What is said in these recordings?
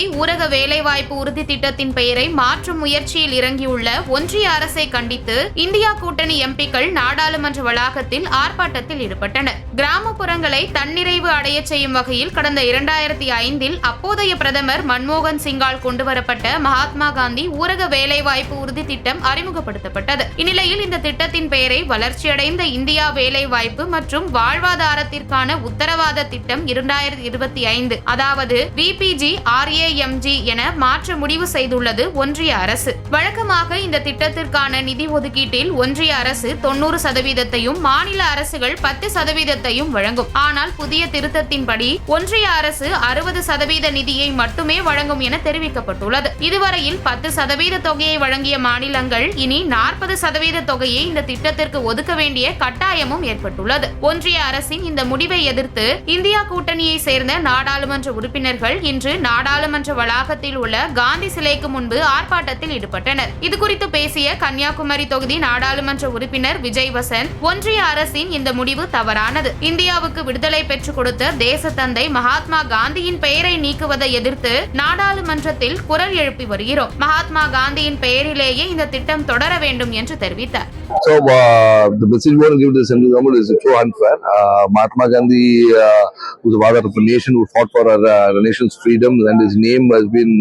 காந்தி ஊரக வேலைவாய்ப்பு உறுதி திட்டத்தின் பெயரை மாற்றும் முயற்சியில் இறங்கியுள்ள ஒன்றிய அரசை கண்டித்து இந்தியா கூட்டணி எம்பிக்கள் நாடாளுமன்ற வளாகத்தில் ஆர்ப்பாட்டத்தில் ஈடுபட்டனர். கிராமப்புறங்களை தன்னிறைவு அடைய செய்யும் வகையில் கடந்த 2005 அப்போதைய பிரதமர் மன்மோகன் சிங்கால் கொண்டுவரப்பட்ட மகாத்மா காந்தி ஊரக வேலைவாய்ப்பு உறுதி திட்டம் அறிமுகப்படுத்தப்பட்டது. இந்நிலையில் இந்த திட்டத்தின் பெயரை வளர்ச்சியடைந்த இந்தியா வேலைவாய்ப்பு மற்றும் வாழ்வாதாரத்திற்கான உத்தரவாத திட்டம் 2025 அதாவது VPG-RAMG என மாற்ற முடிவு செய்துள்ளது ஒன்றிய அரசு. வழக்கமாக இந்த திட்டத்திற்கான நிதி ஒதுக்கீட்டில் ஒன்றிய அரசு 90% மாநில அரசுகள் 10% வழங்கும். ஆனால் புதிய திருத்தத்தின்படி ஒன்றிய அரசு 60% நிதியை மட்டுமே வழங்கும் என தெரிவிக்கப்பட்டுள்ளது. இதுவரையில் 10% தொகையை வழங்கிய மாநிலங்கள் இனி 40% தொகையை இந்த திட்டத்திற்கு ஒதுக்க வேண்டிய கட்டாயமும் ஏற்பட்டுள்ளது. ஒன்றிய அரசின் இந்த முடிவை எதிர்த்து இந்தியா கூட்டணியை சேர்ந்த நாடாளுமன்ற உறுப்பினர்கள் இன்று நாடாளுமன்ற வளாகத்தில் உள்ள காந்தி சிலைக்கு முன்பு ஆர்ப்பாட்டத்தில் ஈடுபட்டனர். இதுகுறித்து பேசிய கன்னியாகுமரி தொகுதி நாடாளுமன்ற உறுப்பினர் விஜய் வசந்த், ஒன்றிய அரசின் இந்த முடிவு தவறானது. இந்தியாவுக்கு விடுதலை பெற்றுக் கொடுத்த தேசத்தந்தை மகாத்மா காந்தியின் பெயரை நீக்குவதை எதிர்த்து நாடாளுமன்றத்தில் குரல் எழுப்பி வருகிறோம். மகாத்மா காந்தியின் பெயரிலேயே இந்த திட்டம் தொடர வேண்டும் என்று தெரிவித்தார். So the message we want to give to the central government is so unfair. Mahatma Gandhi was the father of a nation who fought for our nation's freedom, and his name has been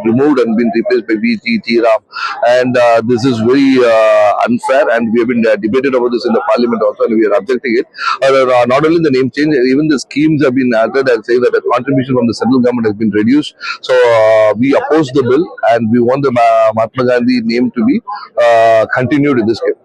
removed and been replaced by V.T. Ram. And this is very unfair, and we have been debated about this in the parliament also, and we are objecting it. Not only the name change, even the schemes have been added and saying that the contribution from the central government has been reduced. So we oppose the bill, and we want the Mahatma Gandhi name to be continued in this case.